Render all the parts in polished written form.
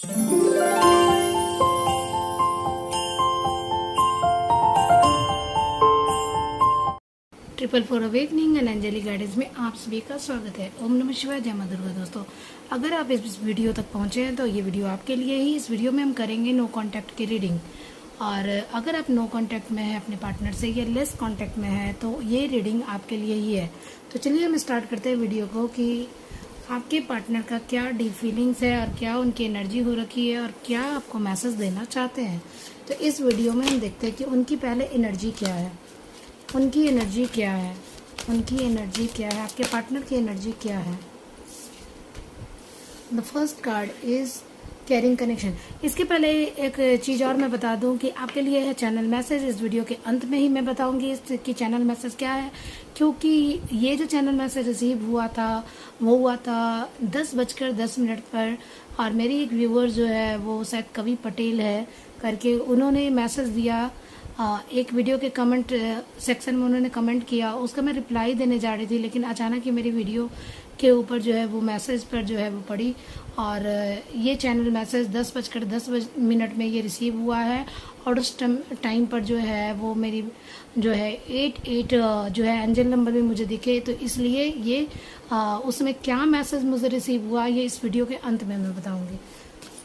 Triple four awakening and angelic guidance में आप सभी का स्वागत है। ओम नमः शिवाय, जय मां दुर्गा। दोस्तों, अगर आप इस वीडियो तक पहुंचे हैं तो ये वीडियो आपके लिए ही। इस वीडियो में हम करेंगे नो कांटेक्ट की रीडिंग। और अगर आप नो कांटेक्ट में है अपने पार्टनर से या लेस कांटेक्ट में है तो ये रीडिंग आपके लिए ही है। तो चलिए हम स्टार्ट करते हैं वीडियो को कि आपके पार्टनर का क्या डीप फीलिंग्स है और क्या उनकी एनर्जी हो रखी है और क्या आपको मैसेज देना चाहते हैं। तो इस वीडियो में हम देखते हैं कि उनकी पहले एनर्जी क्या है, उनकी एनर्जी क्या है, उनकी एनर्जी क्या है, आपके पार्टनर की एनर्जी क्या है। The first card is carrying connection. इसके पहले एक चीज़ और मैं बता दूं कि आपके लिए है चैनल मैसेज। इस वीडियो के अंत में ही मैं बताऊंगी इसकी चैनल मैसेज क्या है, क्योंकि ये जो चैनल मैसेज रिसीव हुआ था वो हुआ था 10:10 पर। और मेरी एक व्यूअर जो है वो शायद कवि पटेल है करके, उन्होंने मैसेज दिया। एक वीडियो के कमेंट सेक्शन में उन्होंने कमेंट किया, उसका मैं रिप्लाई देने जा रही थी, लेकिन अचानक ही मेरी वीडियो के ऊपर जो है वो मैसेज पर जो है वो पड़ी। और ये चैनल मैसेज 10:10 में ये रिसीव हुआ है। और उस टाइम पर जो है वो मेरी जो है 88 जो है एंजल नंबर भी मुझे दिखे। तो इसलिए ये उसमें क्या मैसेज मुझे रिसीव हुआ ये इस वीडियो के अंत में मैं बताऊंगी।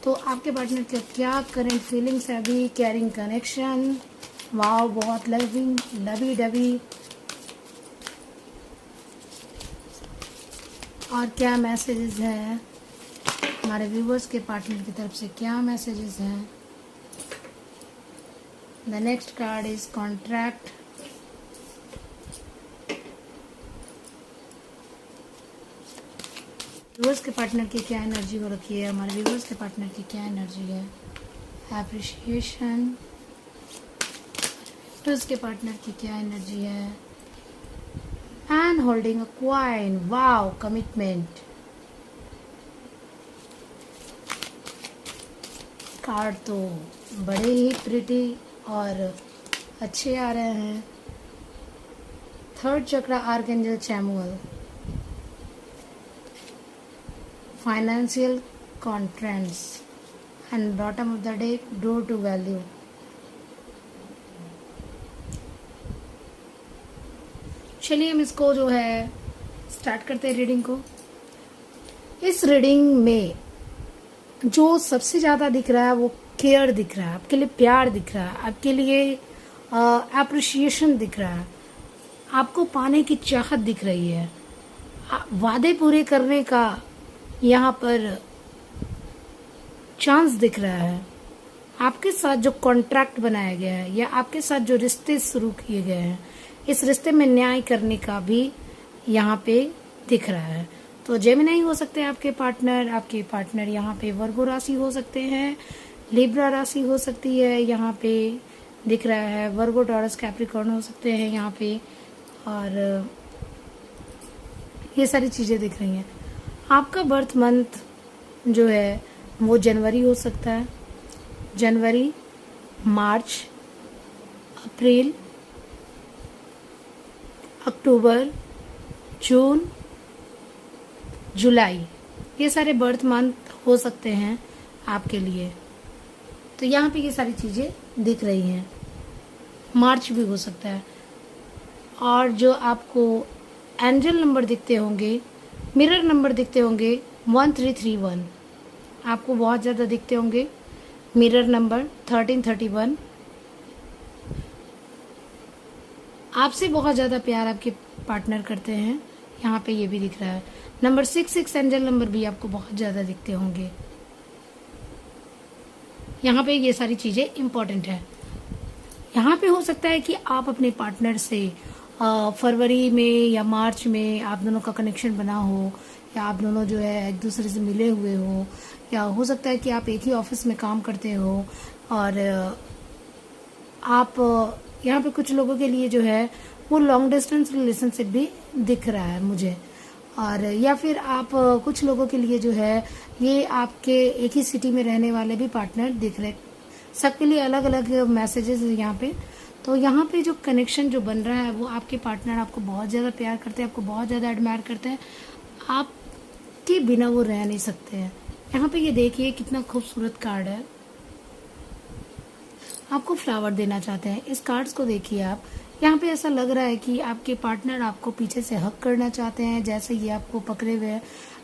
तो आपके पार्टनर का क्या करंट फीलिंग्स है अभी। कैरिंग कनेक्शन, वाव, बहुत लवी डवी। और क्या मैसेजेस हैं हमारे व्यूवर्स के पार्टनर की तरफ से, क्या मैसेजेस हैं। The next card is contract. Viewers के पार्टनर की क्या एनर्जी हो रखी है, हमारे व्यूवर्स के पार्टनर की क्या एनर्जी है। एप्रिशिएशन। तो उसके पार्टनर की क्या एनर्जी है। And holding a coin, wow, commitment. Card तो बड़े ही प्रिटी और अच्छे आ रहे हैं। Third chakra, archangel Samuel. Financial constraints and bottom of the deck, door to value. चलिए हम इसको जो है स्टार्ट करते हैं रीडिंग को। इस रीडिंग में जो सबसे ज्यादा दिख रहा है वो केयर दिख रहा है, आपके लिए प्यार दिख रहा है, आपके लिए एप्रिशिएशन दिख रहा है, आपको पाने की चाहत दिख रही है, वादे पूरे करने का यहाँ पर चांस दिख रहा है। आपके साथ जो कॉन्ट्रैक्ट बनाया गया है या आपके साथ जो रिश्ते शुरू किए गए हैं, इस रिश्ते में न्याय करने का भी यहाँ पे दिख रहा है। तो जेमिनी हो सकते हैं आपके पार्टनर यहाँ पे वर्गो राशि हो सकते हैं, लिब्रा राशि हो सकती है यहाँ पे दिख रहा है, वर्गो, टॉरस, कैप्रिकॉर्न हो सकते हैं यहाँ पे। और ये सारी चीजें दिख रही हैं। आपका बर्थ मंथ जो है वो जनवरी हो सकता है, जनवरी, मार्च, अप्रैल, अक्टूबर, जून, जुलाई, ये सारे बर्थ मंथ हो सकते हैं आपके लिए। तो यहाँ पे ये सारी चीज़ें दिख रही हैं। मार्च भी हो सकता है। और जो आपको एंजल नंबर दिखते होंगे, मिरर नंबर दिखते होंगे 1331, आपको बहुत ज़्यादा दिखते होंगे। मिरर नंबर 1331, आपसे बहुत ज़्यादा प्यार आपके पार्टनर करते हैं, यहाँ पे ये भी दिख रहा है। नंबर 66 एंजल नंबर भी आपको बहुत ज़्यादा दिखते होंगे। यहाँ पे ये सारी चीज़ें इम्पोर्टेंट है। यहाँ पे हो सकता है कि आप अपने पार्टनर से फरवरी में या मार्च में आप दोनों का कनेक्शन बना हो, या आप दोनों जो है एक दूसरे से मिले हुए हो, या हो सकता है कि आप एक ही ऑफिस में काम करते हो। और आप यहाँ पे कुछ लोगों के लिए जो है वो लॉन्ग डिस्टेंस रिलेशनशिप भी दिख रहा है मुझे। और या फिर आप कुछ लोगों के लिए जो है ये आपके एक ही सिटी में रहने वाले भी पार्टनर दिख रहे। सबके लिए अलग अलग मैसेजेस है यहाँ पे। तो यहाँ पे जो कनेक्शन जो बन रहा है वो आपके पार्टनर आपको बहुत ज़्यादा प्यार करते हैं, आपको बहुत ज़्यादा एडमायर करते हैं, आपके बिना वो रह नहीं सकते हैं। यहाँ पे ये देखिए कितना खूबसूरत कार्ड है। आपको फ्लावर देना चाहते हैं। इस कार्ड्स को देखिए आप, यहाँ पे ऐसा लग रहा है कि आपके पार्टनर आपको पीछे से हक करना चाहते हैं, जैसे ये आपको पकड़े हुए हैं।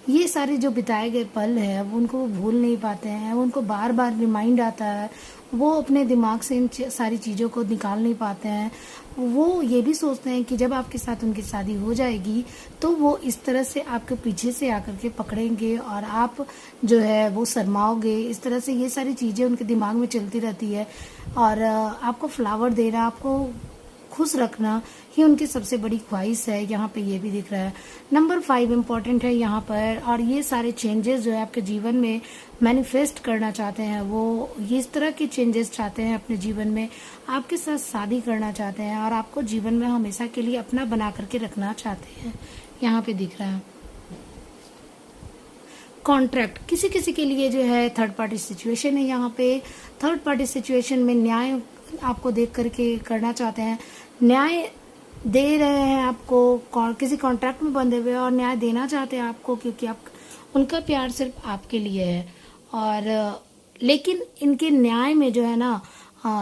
ये सारे जो बिताए गए पल है वो उनको वो भूल नहीं पाते हैं, उनको बार बार रिमाइंड आता है, वो अपने दिमाग से इन सारी चीज़ों को निकाल नहीं पाते हैं। वो ये भी सोचते हैं कि जब आपके साथ उनकी शादी हो जाएगी तो वो इस तरह से आपके पीछे से आकर के पकड़ेंगे और आप जो है वो शर्माओगे। इस तरह से ये सारी चीज़ें उनके दिमाग में चलती रहती है और आपको फ्लावर देना, आपको खुश रखना ही उनकी सबसे बड़ी ख्वाहिश है। यहाँ पे ये भी दिख रहा है। नंबर 5 इम्पॉर्टेंट है यहाँ पर, और ये सारे चेंजेस जो है आपके जीवन में मैनिफेस्ट करना चाहते हैं, वो ये इस तरह के चेंजेस चाहते हैं अपने जीवन में, आपके साथ शादी करना चाहते हैं और आपको जीवन में हमेशा के लिए अपना बना करके रखना चाहते हैं। यहाँ पे दिख रहा है कॉन्ट्रैक्ट। किसी किसी के लिए जो है थर्ड पार्टी सिचुएशन है। यहाँ पे थर्ड पार्टी सिचुएशन में न्याय आपको देख करके करना चाहते हैं, न्याय दे रहे हैं आपको, किसी कॉन्ट्रैक्ट में बंधे हुए और न्याय देना चाहते हैं आपको, क्योंकि आप उनका प्यार सिर्फ आपके लिए है। और लेकिन इनके न्याय में जो है ना,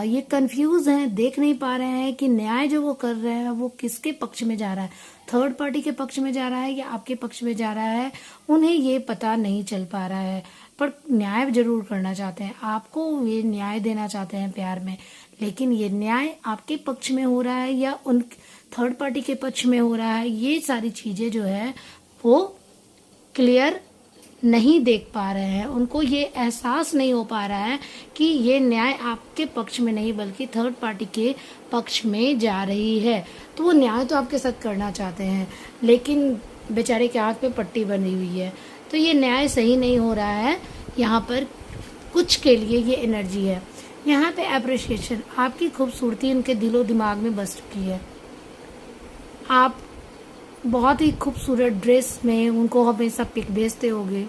ये कंफ्यूज हैं, देख नहीं पा रहे हैं कि न्याय जो वो कर रहे हैं वो किसके पक्ष में जा रहा है, थर्ड पार्टी के पक्ष में जा रहा है या आपके पक्ष में जा रहा है, उन्हें ये पता नहीं चल पा रहा है। पर न्याय जरूर करना चाहते हैं, आपको ये न्याय देना चाहते हैं प्यार में, लेकिन ये न्याय आपके पक्ष में हो रहा है या उन थर्ड पार्टी के पक्ष में हो रहा है, ये सारी चीजें जो है वो क्लियर नहीं देख पा रहे हैं। उनको ये एहसास नहीं हो पा रहा है कि ये न्याय आपके पक्ष में नहीं बल्कि थर्ड पार्टी के पक्ष में जा रही है। तो वो न्याय तो आपके साथ करना चाहते हैं, लेकिन बेचारे के हाथ पे पट्टी बनी हुई है, तो ये न्याय सही नहीं हो रहा है। यहाँ पर कुछ के लिए ये एनर्जी है। यहाँ पे अप्रिशिएशन, आपकी खूबसूरती उनके दिलो दिमाग में बस चुकी है। आप बहुत ही खूबसूरत ड्रेस में उनको हमेशा पिक भेजते होगे।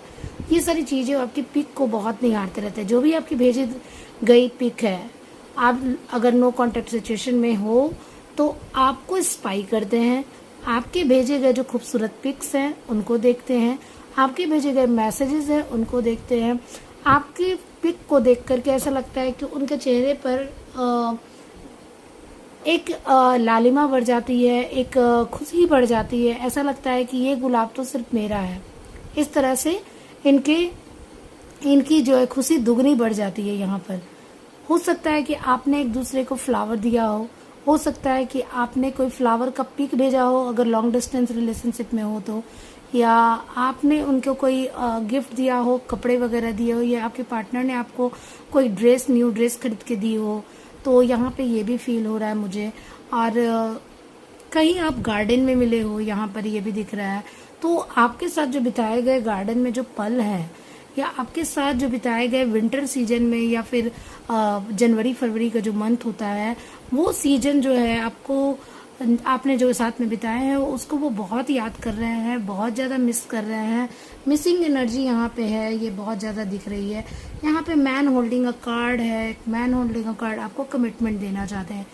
ये सारी चीज़ें आपकी पिक को बहुत निहारते रहते हैं। जो भी आपकी भेजी गई पिक है, आप अगर नो कॉन्टेक्ट सिचुएशन में हो तो आपको स्पाई करते हैं। आपके भेजे गए जो खूबसूरत पिक्स हैं उनको देखते हैं, आपके भेजे गए मैसेजेस हैं उनको देखते हैं। आपकी पिक को देख करके ऐसा लगता है कि उनके चेहरे पर एक लालिमा बढ़ जाती है, एक खुशी बढ़ जाती है। ऐसा लगता है कि ये गुलाब तो सिर्फ मेरा है। इस तरह से इनकी जो है खुशी दुगनी बढ़ जाती है। यहाँ पर हो सकता है कि आपने एक दूसरे को फ्लावर दिया हो सकता है कि आपने कोई फ्लावर का पिक भेजा हो अगर लॉन्ग डिस्टेंस रिलेशनशिप में हो तो, या आपने उनको कोई गिफ्ट दिया हो, कपड़े वगैरह दिए हो, या आपके पार्टनर ने आपको कोई न्यू ड्रेस खरीद के दी हो। तो यहाँ पे ये भी फील हो रहा है मुझे। और कहीं आप गार्डन में मिले हो, यहाँ पर ये भी दिख रहा है। तो आपके साथ जो बिताए गए गार्डन में जो पल हैं, या आपके साथ जो बिताए गए विंटर सीजन में, या फिर जनवरी फरवरी का जो मंथ होता है, वो सीजन जो है आपने जो साथ में बिताए हैं उसको वो बहुत याद कर रहे हैं, बहुत ज़्यादा मिस कर रहे हैं। मिसिंग एनर्जी यहाँ पे है, ये बहुत ज़्यादा दिख रही है। यहाँ पे मैन होल्डिंग अ कार्ड है। मैन होल्डिंग अ कार्ड आपको कमिटमेंट देना चाहते हैं।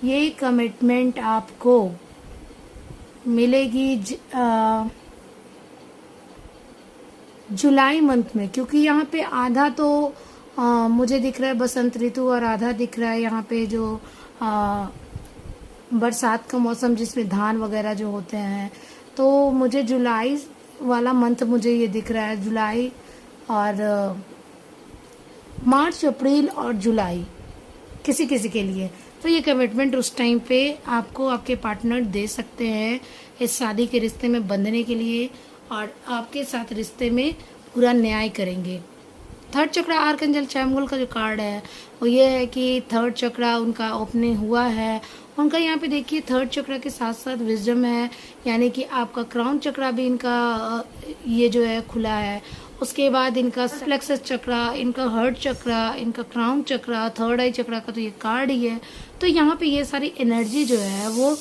ये कमिटमेंट आपको मिलेगी जुलाई मंथ में, क्योंकि यहाँ पे आधा तो मुझे दिख रहा है बसंत ऋतु और आधा दिख रहा है यहाँ पे जो बरसात का मौसम जिसमें धान वगैरह जो होते हैं। तो मुझे जुलाई वाला मंथ मुझे ये दिख रहा है, जुलाई और मार्च, अप्रैल और जुलाई किसी किसी के लिए। तो ये कमिटमेंट उस टाइम पे आपको आपके पार्टनर दे सकते हैं इस शादी के रिश्ते में बंधने के लिए, और आपके साथ रिश्ते में पूरा न्याय करेंगे। थर्ड चक्रा आर्कएंजल चैमुएल का जो कार्ड है वो ये है कि थर्ड चक्रा उनका ओपनिंग हुआ है। उनका यहाँ पे देखिए थर्ड चक्रा के साथ साथ विजडम है, यानी कि आपका क्राउन चक्रा भी इनका ये जो है खुला है। उसके बाद इनका प्लेक्सस चक्रा, इनका हर्ट चक्रा, इनका क्राउन चक्रा, थर्ड आई चक्रा का तो ये कार्ड ही है। तो यहाँ पे ये सारी एनर्जी जो है वो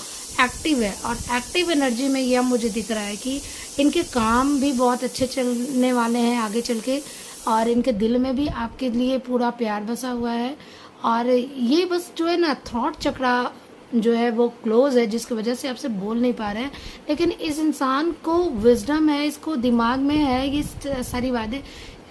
एक्टिव है, और एक्टिव एनर्जी में यह मुझे दिख रहा है कि इनके काम भी बहुत अच्छे चलने वाले हैं आगे चल के, और इनके दिल में भी आपके लिए पूरा प्यार बसा हुआ है। और ये बस जो है ना थॉट चक्रा जो है वो क्लोज है, जिसकी वजह से आपसे बोल नहीं पा रहे हैं। लेकिन इस इंसान को विजडम है, इसको दिमाग में है ये सारी बातें,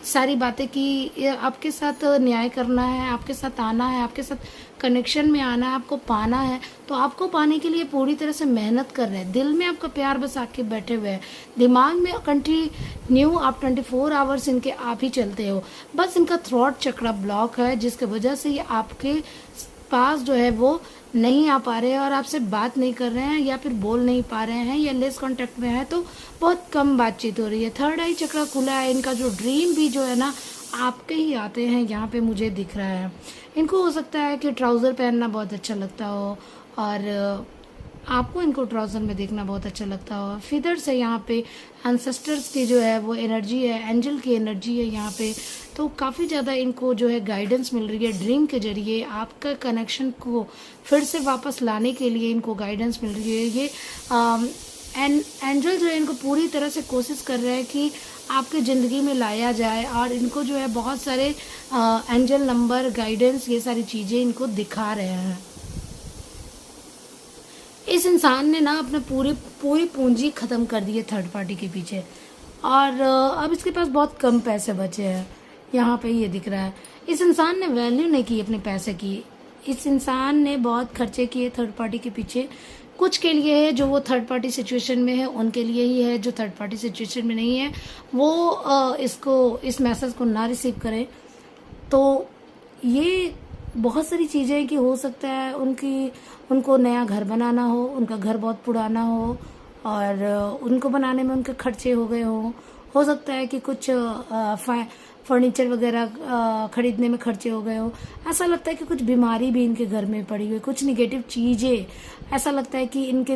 सारी बातें की, ये आपके साथ न्याय करना है, आपके साथ आना है, आपके साथ कनेक्शन में आना है, आपको पाना है, तो आपको पाने के लिए पूरी तरह से मेहनत कर रहे हैं। दिल में आपका प्यार बस आके बैठे हुए हैं, दिमाग में कंटिन्यू आप 24 आवर्स इनके आप ही चलते हो। बस इनका थ्रॉट चक्र ब्लॉक है, जिसकी वजह से ये आपके पास जो है वो नहीं आ पा रहे हैं और आपसे बात नहीं कर रहे हैं, या फिर बोल नहीं पा रहे हैं, या लेस कांटेक्ट में है तो बहुत कम बातचीत हो रही है। थर्ड आई चक्र खुला है, इनका जो ड्रीम भी जो है ना आपके ही आते हैं, यहाँ पे मुझे दिख रहा है। इनको हो सकता है कि ट्राउज़र पहनना बहुत अच्छा लगता हो, और आपको इनको ट्राउज़र में देखना बहुत अच्छा लगता हो। फिदर्स है यहाँ पे, एंसेस्टर्स की जो है वो एनर्जी है, एंजल की एनर्जी है यहाँ पे, तो काफ़ी ज़्यादा इनको जो है गाइडेंस मिल रही है। ड्रीम के जरिए आपका कनेक्शन को फिर से वापस लाने के लिए इनको गाइडेंस मिल रही है। ये एंजल जो है इनको पूरी तरह से कोशिश कर रहे हैं कि आपके ज़िंदगी में लाया जाए, और इनको जो है बहुत सारे एंजल नंबर, गाइडेंस, ये सारी चीज़ें इनको दिखा रहे हैं। इस इंसान ने ना अपने पूरी पूंजी ख़त्म कर दी है थर्ड पार्टी के पीछे, और अब इसके पास बहुत कम पैसे बचे हैं, यहाँ पे ये दिख रहा है। इस इंसान ने वैल्यू नहीं की अपने पैसे की, इस इंसान ने बहुत खर्चे किए थर्ड पार्टी के पीछे। कुछ के लिए है जो वो थर्ड पार्टी सिचुएशन में है, उनके लिए ही है। जो थर्ड पार्टी सिचुएशन में नहीं है वो इस मैसेज को ना रिसीव करें। तो ये बहुत सारी चीज़ें हैं कि हो सकता है उनको नया घर बनाना हो, उनका घर बहुत पुराना हो और उनको बनाने में उनके खर्चे हो गए हो सकता है कि कुछ फर्नीचर वगैरह खरीदने में खर्चे हो गए हो। ऐसा लगता है कि कुछ बीमारी भी इनके घर में पड़ी हुई, कुछ निगेटिव चीज़ें, ऐसा लगता है कि इनके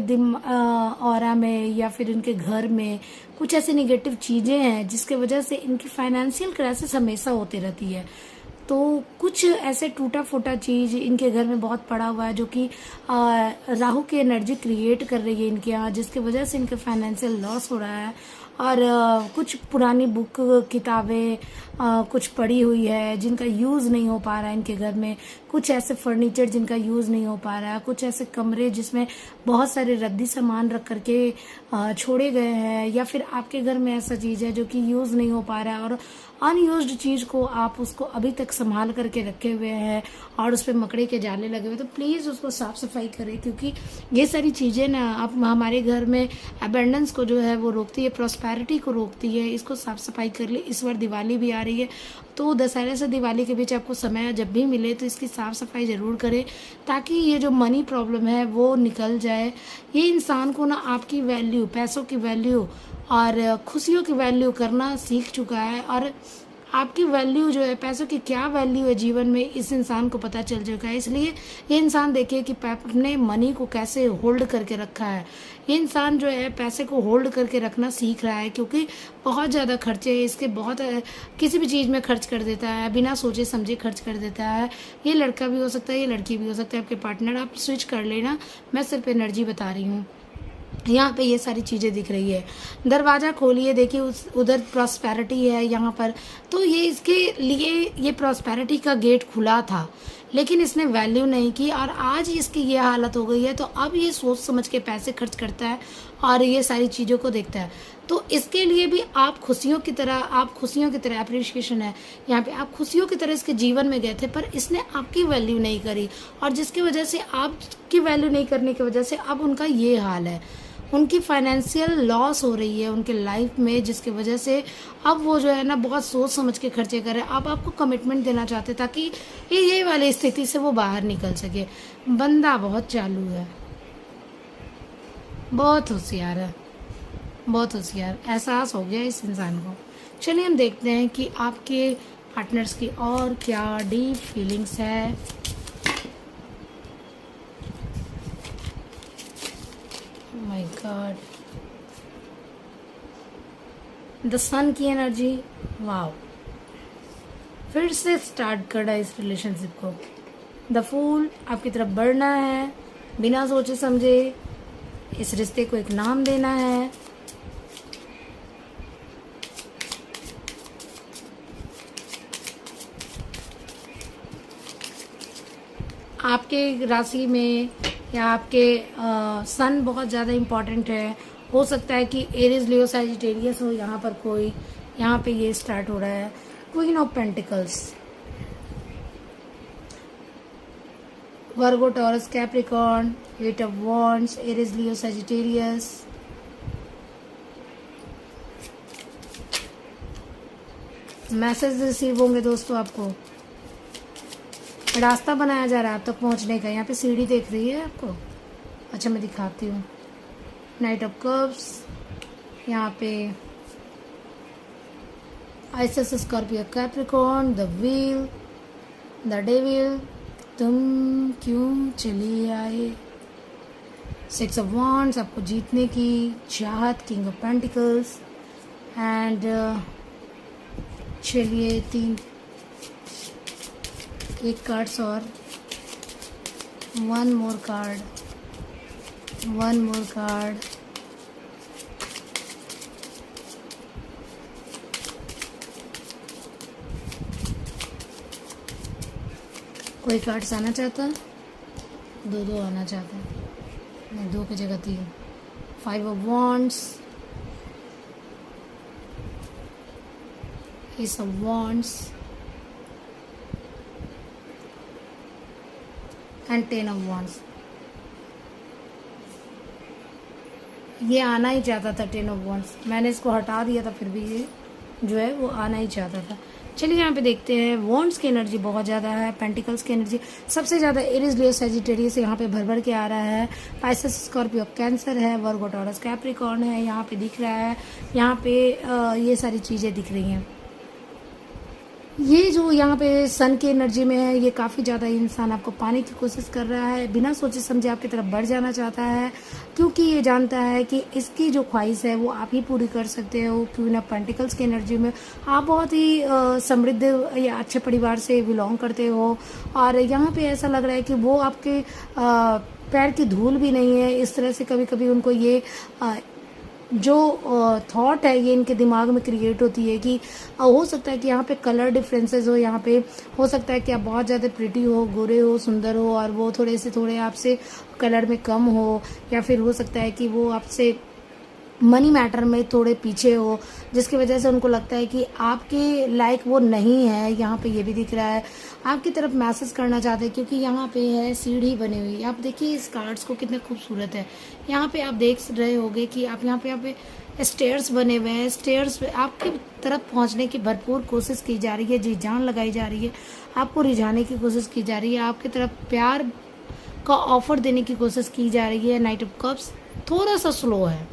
ऑरा में या फिर इनके घर में कुछ ऐसी निगेटिव चीज़ें हैं जिसके वजह से इनकी फाइनेंशियल क्राइसिस हमेशा होती रहती है। तो कुछ ऐसे टूटा फूटा चीज़ इनके घर में बहुत पड़ा हुआ है जो कि राहु की एनर्जी क्रिएट कर रही है इनके यहाँ, जिसकी वजह से इनके फाइनेंशियल लॉस हो रहा है। और कुछ पुरानी बुक, किताबें कुछ पड़ी हुई है जिनका यूज़ नहीं हो पा रहा है इनके घर में, कुछ ऐसे फर्नीचर जिनका यूज़ नहीं हो पा रहा है, कुछ ऐसे कमरे जिसमें बहुत सारे रद्दी सामान रख करके छोड़े गए हैं, या फिर आपके घर में ऐसा चीज़ है जो कि यूज़ नहीं हो पा रहा है और अनयूज्ड चीज़ को आप उसको अभी तक संभाल करके रखे हुए हैं और उस पर मकड़े के जाले लगे हुए, तो प्लीज़ उसको साफ़ सफाई करें, क्योंकि ये सारी चीज़ें ना आप हमारे घर में अबेंडेंस को जो है वो रोकती है, प्रॉस्पेरिटी को रोकती है। इसको साफ़ सफाई कर ले। इस बार दिवाली भी आ रही है, तो दशहरे से दिवाली के बीच आपको समय जब भी मिले तो इसकी साफ़ सफाई ज़रूर करें, ताकि ये जो मनी प्रॉब्लम है वो निकल जाए। ये इंसान को ना आपकी वैल्यू, पैसों की वैल्यू और खुशियों की वैल्यू करना सीख चुका है, और आपकी वैल्यू जो है, पैसों की क्या वैल्यू है जीवन में, इस इंसान को पता चल चुका है। इसलिए ये इंसान देखिए कि अपने मनी को कैसे होल्ड करके रखा है। ये इंसान जो है पैसे को होल्ड करके रखना सीख रहा है, क्योंकि बहुत ज़्यादा खर्चे इसके, बहुत किसी भी चीज़ में खर्च कर देता है, बिना सोचे समझे खर्च कर देता है। ये लड़का भी हो सकता है, ये लड़की भी हो सकता है, आपके पार्टनर। आप स्विच कर लेना, मैं सिर्फ एनर्जी बता रही हूँ। यहाँ पे ये सारी चीज़ें दिख रही है। दरवाज़ा खोलिए, देखिए उधर प्रॉस्पेरिटी है यहाँ पर, तो ये इसके लिए ये प्रॉस्पेरिटी का गेट खुला था, लेकिन इसने वैल्यू नहीं की और आज इसकी ये हालत हो गई है। तो अब ये सोच समझ के पैसे खर्च करता है और ये सारी चीज़ों को देखता है। तो इसके लिए भी आप खुशियों की तरह अप्रिशिएशन है यहाँ पे, आप खुशियों की तरह इसके जीवन में गए थे, पर इसने आपकी वैल्यू नहीं करी, और जिसकी वजह से आपकी वैल्यू नहीं करने की वजह से अब उनका ये हाल है। उनकी फाइनेंशियल लॉस हो रही है उनके लाइफ में, जिसकी वजह से अब वो जो है ना बहुत सोच समझ के खर्चे कर रहे हैं। अब आपको कमिटमेंट देना चाहते ताकि ये वाली स्थिति से वो बाहर निकल सके। बंदा बहुत चालू है, बहुत होशियार है, बहुत होशियार, एहसास हो गया इस इंसान को। चलिए हम देखते हैं कि आपके पार्टनर्स की और क्या डीप फीलिंग्स है। माय गॉड, द सन की एनर्जी, वाओ, फिर से स्टार्ट करना इस रिलेशनशिप को। द फूल, आपकी तरफ बढ़ना है बिना सोचे समझे, इस रिश्ते को एक नाम देना है। आपके राशि में या आपके सन बहुत ज़्यादा इम्पॉर्टेंट है। हो सकता है कि एरीज, लियो, सैजिटेरियस हो यहाँ पर कोई, यहाँ पे ये स्टार्ट हो रहा है। Queen of pentacles, Virgo, Taurus, Capricorn, eight of wands, Aries, Leo, Sagittarius. Message receive होंगे दोस्तों, आपको रास्ता बनाया जा रहा है आप तक पहुंचने का। यहाँ पे सीढ़ी देख रही है आपको, अच्छा मैं दिखाती हूँ। नाइट ऑफ कप्स, यहाँ पे ISIS, Scorpio, Capricorn, the wheel, the devil, तुम क्यों चले आए। सिक्स ऑफ वॉन्ड्स, आपको जीतने की चाहत, किंग ऑफ पेंटिकल्स। एंड चलिए एक कार्ड्स और, वन मोर कार्ड। कोई कार्ड्स आना चाहता है, दो आना चाहता है, नहीं, दो की जगह 3। Five of wands, S of wands and 10 of wands. ये आना ही चाहता था 10 ऑफ वॉन्ड्स, मैंने इसको हटा दिया था, फिर भी ये जो है वो आना ही चाहता था। चलिए यहाँ पे देखते हैं। वॉन्ड्स की एनर्जी बहुत ज़्यादा है, पेंटिकल्स की एनर्जी सबसे ज़्यादा एरिस, लियो, सजिटेरियस यहाँ पे भर भर के आ रहा है। पाइसेस, स्कॉर्पियो, कैंसर है, वर्गो, टॉरस, कैप्रिकॉर्न है, यहाँ पे दिख रहा है। यहाँ पे ये सारी चीज़ें दिख रही हैं। ये जो यहाँ पे सन की एनर्जी में है, ये काफ़ी ज़्यादा इंसान आपको पाने की कोशिश कर रहा है, बिना सोचे समझे आपकी तरफ बढ़ जाना चाहता है, क्योंकि ये जानता है कि इसकी जो ख्वाहिश है वो आप ही पूरी कर सकते हो। क्यों ना पेंटिकल्स की एनर्जी में आप बहुत ही समृद्ध या अच्छे परिवार से बिलोंग करते हो, और यहाँ पे ऐसा लग रहा है कि वो आपके पैर की धूल भी नहीं है। इस तरह से कभी कभी उनको ये जो थॉट है ये इनके दिमाग में क्रिएट होती है कि हो सकता है कि यहाँ पे कलर डिफरेंसेस हो, यहाँ पे हो सकता है कि आप बहुत ज़्यादा प्रिटी हो, गोरे हो, सुंदर हो, और वो थोड़े आपसे कलर में कम हो, या फिर हो सकता है कि वो आपसे मनी मैटर में थोड़े पीछे हो, जिसकी वजह से उनको लगता है कि आपके लायक वो नहीं है। यहाँ पे ये भी दिख रहा है, आपकी तरफ मैसेज करना चाहते हैं, क्योंकि यहाँ पे है सीढ़ी बनी हुई। आप देखिए इस कार्ड्स को, कितने खूबसूरत है। यहाँ पे आप देख रहे होंगे कि आप यहाँ पे स्टेयर्स बने हुए हैं। स्टेयर्स पे आपकी तरफ पहुँचने की भरपूर कोशिश की जा रही है, जी जान लगाई जा रही है, आपको रिझाने की कोशिश की जा रही है, आपकी तरफ प्यार का ऑफर देने की कोशिश की जा रही है। नाइट ऑफ कप्स थोड़ा सा स्लो है,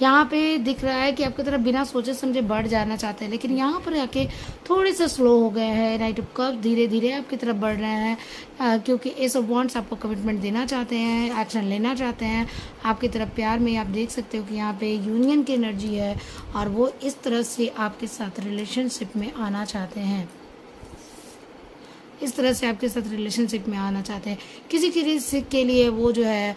यहाँ पे दिख रहा है कि आपकी तरफ बिना सोचे समझे बढ़ जाना चाहते हैं, लेकिन यहाँ पर आके थोड़े से स्लो हो गए हैं। नाइट ऑफ कप्स धीरे धीरे आपकी तरफ बढ़ रहे हैं, क्योंकि एस ऑफ वॉन्ड्स आपको कमिटमेंट देना चाहते हैं, एक्शन लेना चाहते हैं आपकी तरफ प्यार में। आप देख सकते हो कि यहाँ पे यूनियन की एनर्जी है, और वो इस तरह से आपके साथ रिलेशनशिप में आना चाहते हैं, इस तरह से आपके साथ रिलेशनशिप में आना चाहते हैं। किसी के लिए वो जो है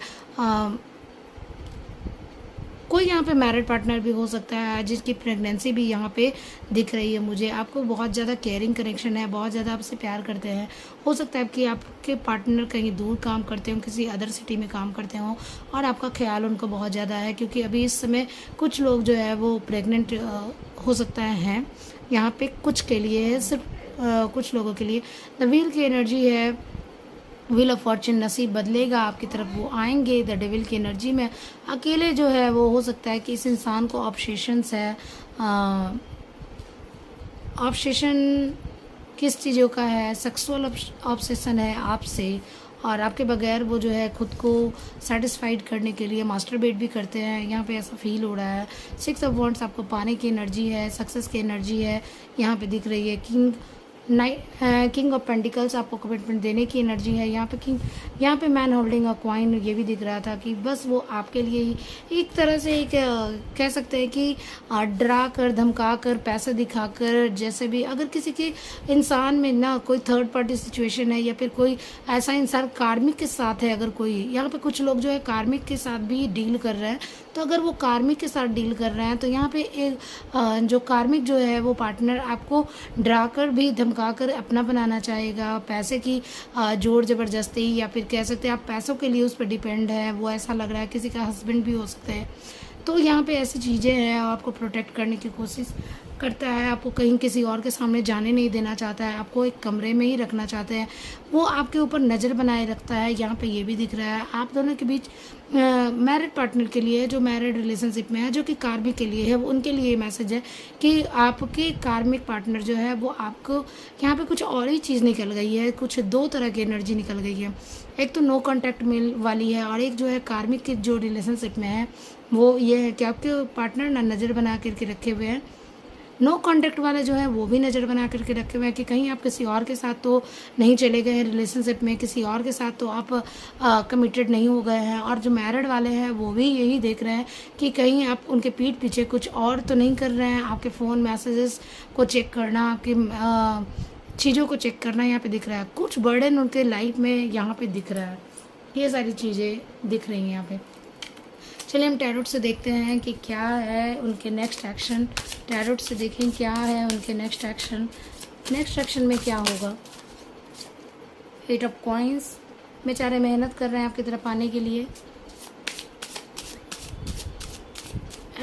कोई यहाँ पे मैरिड पार्टनर भी हो सकता है, जिसकी प्रेगनेंसी भी यहाँ पे दिख रही है मुझे। आपको बहुत ज़्यादा केयरिंग कनेक्शन है, बहुत ज़्यादा आपसे प्यार करते हैं। हो सकता है कि आपके पार्टनर कहीं दूर काम करते हो, किसी अदर सिटी में काम करते हो, और आपका ख्याल उनको बहुत ज़्यादा है, क्योंकि अभी इस समय कुछ लोग जो है वो प्रेग्नेंट हो सकता है। यहाँ पे कुछ के लिए है, सिर्फ कुछ लोगों के लिए। द व्हील की एनर्जी है, व्हील ऑफ फॉर्चून, नसीब बदलेगा, आपकी तरफ वो आएंगे। द डेविल की एनर्जी में अकेले जो है वो हो सकता है कि इस इंसान को ऑब्सेशंस है। ऑब्सेशन किस चीज़ों का है? सेक्सुअल ऑब्सेशन है आपसे, और आपके बगैर वो जो है खुद को सेटिस्फाइड करने के लिए मास्टरबेट भी करते हैं। यहाँ पे ऐसा फील हो रहा है। सिक्स ऑफ वॉन्ड्स आपको पाने की एनर्जी है, सक्सेस की एनर्जी है, यहाँ पे दिख रही है। किंग ऑफ पेंटिकल्स आपको कमिटमेंट देने की एनर्जी है। यहाँ पे मैन होल्डिंग अ क्वाइन, ये भी दिख रहा था कि बस वो आपके लिए ही एक तरह से एक कह सकते हैं कि डरा कर, धमका कर, पैसे दिखाकर, जैसे भी अगर किसी के इंसान में ना कोई थर्ड पार्टी सिचुएशन है, या फिर कोई ऐसा इंसान कार्मिक के साथ है, अगर कोई यहाँ पे कुछ लोग जो है कार्मिक के साथ भी डील कर रहे हैं, तो अगर वो कार्मिक के साथ डील कर रहे हैं तो यहाँ पे एक जो कार्मिक जो है वो पार्टनर आपको डरा कर भी, धमका कर अपना बनाना चाहेगा। पैसे की जोर जबरदस्ती, या फिर कह सकते हैं आप पैसों के लिए उस पर डिपेंड है, वो ऐसा लग रहा है। किसी का हस्बैंड भी हो सकता है। तो यहाँ पे ऐसी चीज़ें हैं, आपको प्रोटेक्ट करने की कोशिश करता है, आपको कहीं किसी और के सामने जाने नहीं देना चाहता है, आपको एक कमरे में ही रखना चाहते हैं, वो आपके ऊपर नज़र बनाए रखता है। यहाँ पे ये भी दिख रहा है आप दोनों के बीच मैरिड पार्टनर के लिए, जो मैरिड रिलेशनशिप में है, जो कि कार्मिक के लिए है, उनके लिए ये मैसेज है कि आपके कार्मिक पार्टनर जो है वो आपको यहाँ पे कुछ और ही चीज़ निकल गई है, कुछ दो तरह की एनर्जी निकल गई है। एक तो नो कॉन्टैक्ट मिल वाली है, और एक जो है कार्मिक की जो रिलेशनशिप में है वो ये है कि आपके पार्टनर ना नज़र बना करके रखे हुए हैं। नो कॉन्टैक्ट वाले जो है वो भी नज़र बना करके रखे हुए हैं कि कहीं आप किसी और के साथ तो नहीं चले गए हैं रिलेशनशिप में, किसी और के साथ तो आप कमिटेड नहीं हो गए हैं। और जो मैरिड वाले हैं वो भी यही देख रहे हैं कि कहीं आप उनके पीठ पीछे कुछ और तो नहीं कर रहे हैं। आपके फ़ोन मैसेजेस को चेक करना, आपकी चीज़ों को चेक करना यहाँ पे दिख रहा है। कुछ बर्डन उनके लाइफ में यहाँ पे दिख रहा है, ये सारी चीज़ें दिख रही हैं यहाँ पे। चलिए हम टैरोट से देखते हैं कि क्या है उनके नेक्स्ट एक्शन। टैरोट से देखें क्या है उनके नेक्स्ट एक्शन। नेक्स्ट एक्शन में क्या होगा। 8 ऑफ कॉइंस, बेचारे मेहनत कर रहे हैं आपकी तरफ आने के लिए।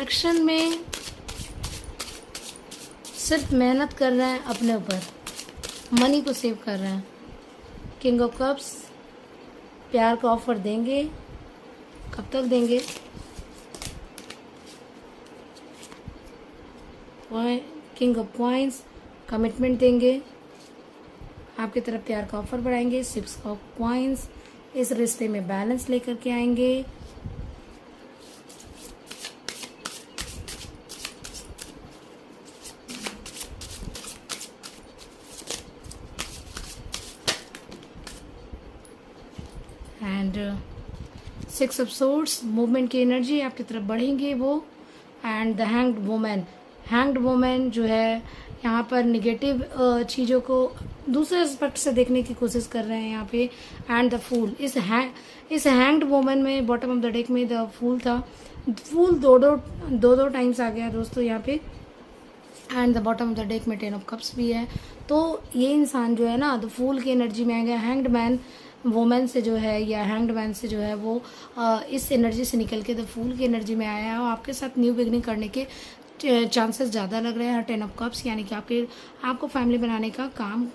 एक्शन में सिर्फ मेहनत कर रहे हैं अपने ऊपर, मनी को सेव कर रहे हैं। किंग ऑफ कप्स, प्यार का ऑफर देंगे, कब तक देंगे। किंग ऑफ कॉइंस, कमिटमेंट देंगे, आपकी तरफ प्यार का ऑफर बढ़ाएंगे। 6 ऑफ कॉइंस, इस रिश्ते में बैलेंस लेकर के आएंगे। एंड 6 ऑफ सोर्ड्स, मूवमेंट की एनर्जी आपकी तरफ बढ़ेंगे वो। And the hanged women, hanged women जो है यहाँ पर निगेटिव चीज़ों को दूसरे एस्पेक्ट से देखने की कोशिश कर रहे हैं यहाँ पे। एंड द फूल, इस हैंग्ड वुमेन में बॉटम ऑफ द डेक में द फूल था। फूल दो टाइम्स आ गया दोस्तों यहाँ पे। And the bottom of the deck में 10 ऑफ कप्स भी है। तो ये इंसान जो है ना द फूल की एनर्जी में आ गया। हैंग्ड मैन वुमेन से जो है या हैंग्ड मैन से जो है वो इस एनर्जी से निकल के द फूल की एनर्जी में आया है और आपके साथ न्यू बिगनिंग करने के चांसेस ज़्यादा लग रहे हैं। 10 ऑफ कप्स यानी कि आपको फैमिली बनाने का काम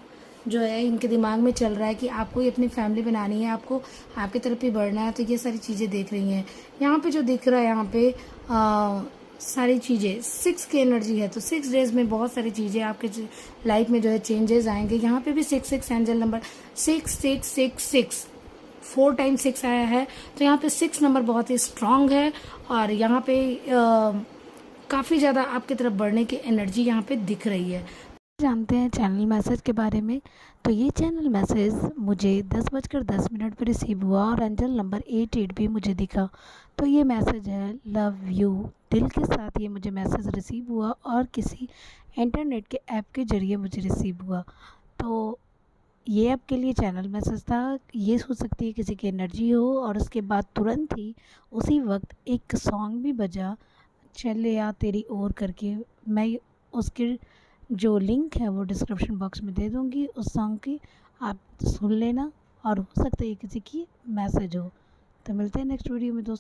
जो है इनके दिमाग में चल रहा है कि आपको ही अपनी फैमिली बनानी है, आपको आपकी तरफ ही बढ़ना है। तो ये सारी चीज़ें देख रही हैं यहाँ पे। जो दिख रहा है यहाँ पे सारी चीज़ें 6 की एनर्जी है। तो 6 डेज में बहुत सारी चीज़ें आपके लाइफ में जो है चेंजेस आएंगे। यहाँ पे भी 6 एंजल नंबर 6 4 टाइम 6 आया है। तो यहाँ पे 6 नंबर बहुत ही स्ट्रांग है और यहाँ पे काफ़ी ज़्यादा आपकी तरफ बढ़ने की एनर्जी यहाँ पे दिख रही है। जानते हैं चैनल मैसेज के बारे में। तो ये चैनल मैसेज मुझे 10:10 पर रिसीव हुआ और एंजल नंबर 88 भी मुझे दिखा। तो ये मैसेज है लव यू, दिल के साथ ये मुझे मैसेज रिसीव हुआ और किसी इंटरनेट के ऐप के ज़रिए मुझे रिसीव हुआ। तो ये आपके लिए चैनल मैसेज था। ये हो सकती है किसी की एनर्जी हो। और उसके बाद तुरंत ही उसी वक्त एक सॉन्ग भी बजा, चले आ तेरी ओर करके। मैं उसके जो लिंक है वो डिस्क्रिप्शन बॉक्स में दे दूँगी। उस सॉन्ग की आप सुन लेना और हो सकता है ये किसी की मैसेज हो। तो मिलते हैं नेक्स्ट वीडियो में दोस्तों।